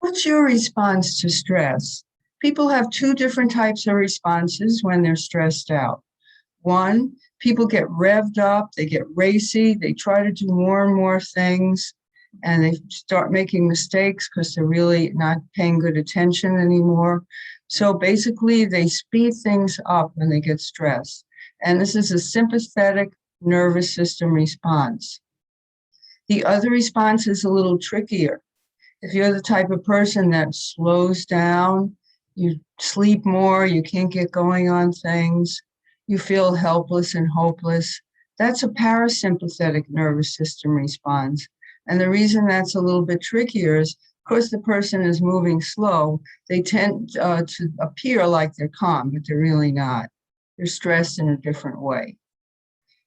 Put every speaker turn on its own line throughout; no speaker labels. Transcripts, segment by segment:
What's your response to stress? People have two different types of responses when they're stressed out. One, people get revved up, they get racy, they try to do more and more things, and they start making mistakes because they're really not paying good attention anymore. So basically, they speed things up when they get stressed. And this is a sympathetic nervous system response. The other response is a little trickier. If you're the type of person that slows down, you sleep more, you can't get going on things, you feel helpless and hopeless, that's a parasympathetic nervous system response. And the reason that's a little bit trickier is because the person is moving slow, they tend to appear like they're calm, but they're really not. They're stressed in a different way.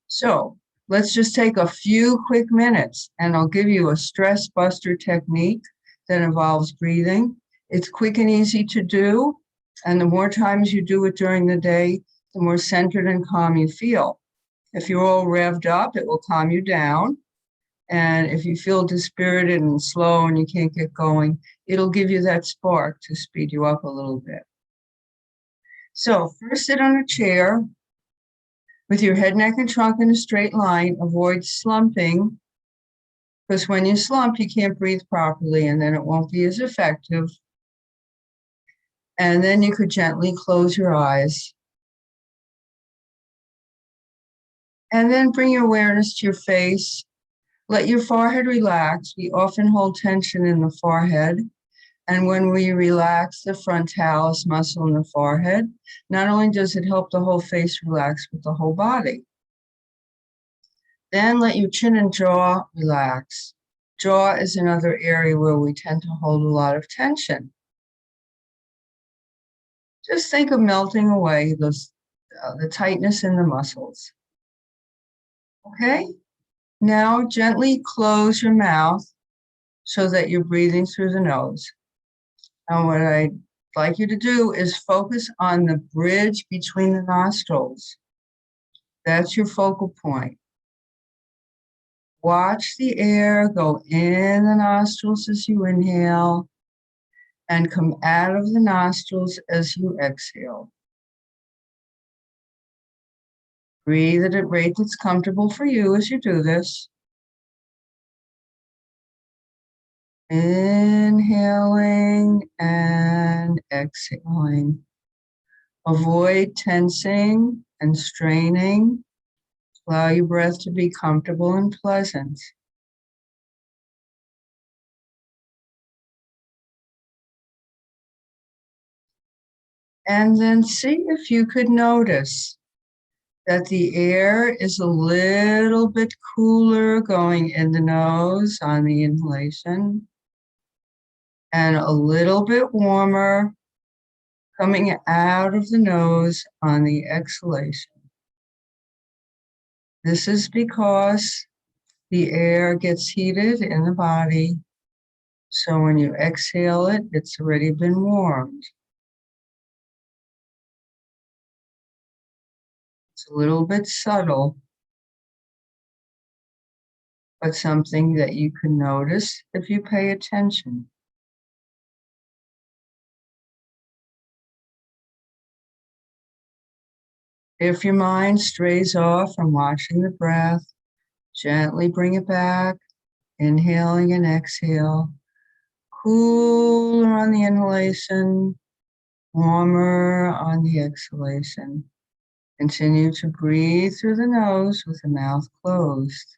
So let's just take a few quick minutes and I'll give you a stress buster technique that involves breathing. It's quick and easy to do. And the more times you do it during the day, the more centered and calm you feel. If you're all revved up, it will calm you down. And if you feel dispirited and slow and you can't get going, it'll give you that spark to speed you up a little bit. So first sit on a chair with your head, neck, and trunk in a straight line. Avoid slumping, because when you slump, you can't breathe properly and then it won't be as effective. And then you could gently close your eyes. And then bring your awareness to your face. Let your forehead relax. We often hold tension in the forehead. And when we relax the frontalis muscle in the forehead, not only does it help the whole face relax, but the whole body. Then let your chin and jaw relax. Jaw is another area where we tend to hold a lot of tension. Just think of melting away the tightness in the muscles. Okay? Now gently close your mouth so that you're breathing through the nose. Now what I'd like you to do is focus on the bridge between the nostrils. That's your focal point. Watch the air go in the nostrils as you inhale and come out of the nostrils as you exhale. Breathe at a rate that's comfortable for you as you do this. Inhaling and exhaling. Avoid tensing and straining. Allow your breath to be comfortable and pleasant. And then see if you could notice that the air is a little bit cooler going in the nose on the inhalation and a little bit warmer coming out of the nose on the exhalation. This is because the air gets heated in the body, so when you exhale it, it's already been warmed. It's a little bit subtle, but something that you can notice if you pay attention. If your mind strays off from watching the breath, gently bring it back, inhaling and exhale. Cooler on the inhalation, warmer on the exhalation. Continue to breathe through the nose with the mouth closed.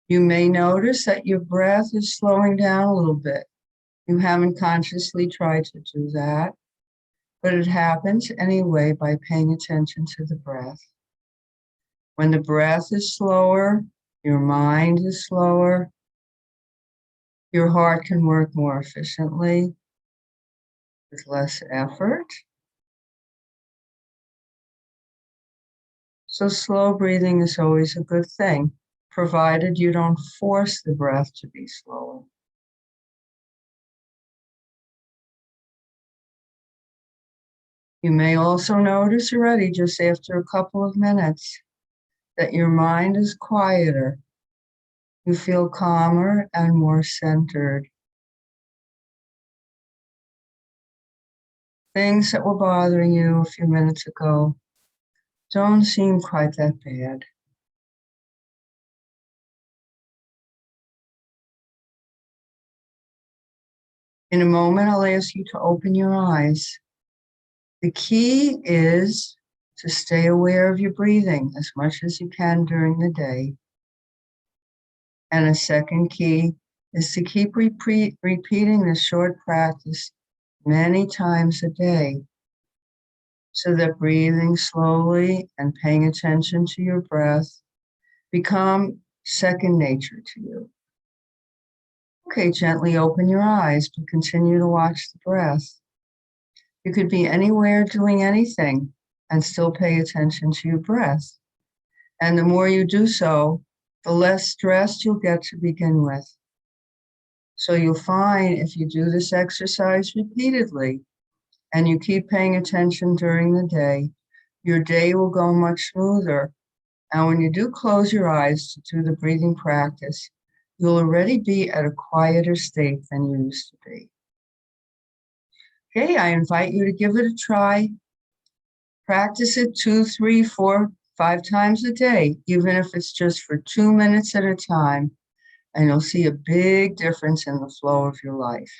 You may notice that your breath is slowing down a little bit. You haven't consciously tried to do that, but it happens anyway by paying attention to the breath. When the breath is slower, your mind is slower, your heart can work more efficiently with less effort. So slow breathing is always a good thing, provided you don't force the breath to be slower. You may also notice already, just after a couple of minutes, that your mind is quieter. You feel calmer and more centered. Things that were bothering you a few minutes ago don't seem quite that bad. In a moment, I'll ask you to open your eyes. The key is to stay aware of your breathing as much as you can during the day. And a second key is to keep repeating this short practice many times a day so that breathing slowly and paying attention to your breath become second nature to you. Okay, gently open your eyes, but continue to watch the breath. You could be anywhere doing anything and still pay attention to your breath. And the more you do so, the less stressed you'll get to begin with. So you'll find if you do this exercise repeatedly and you keep paying attention during the day, your day will go much smoother. And when you do close your eyes to do the breathing practice, you'll already be at a quieter state than you used to be. Okay, I invite you to give it a try. Practice it 2, 3, 4, 5 times a day, even if it's just for 2 minutes at a time, and you'll see a big difference in the flow of your life.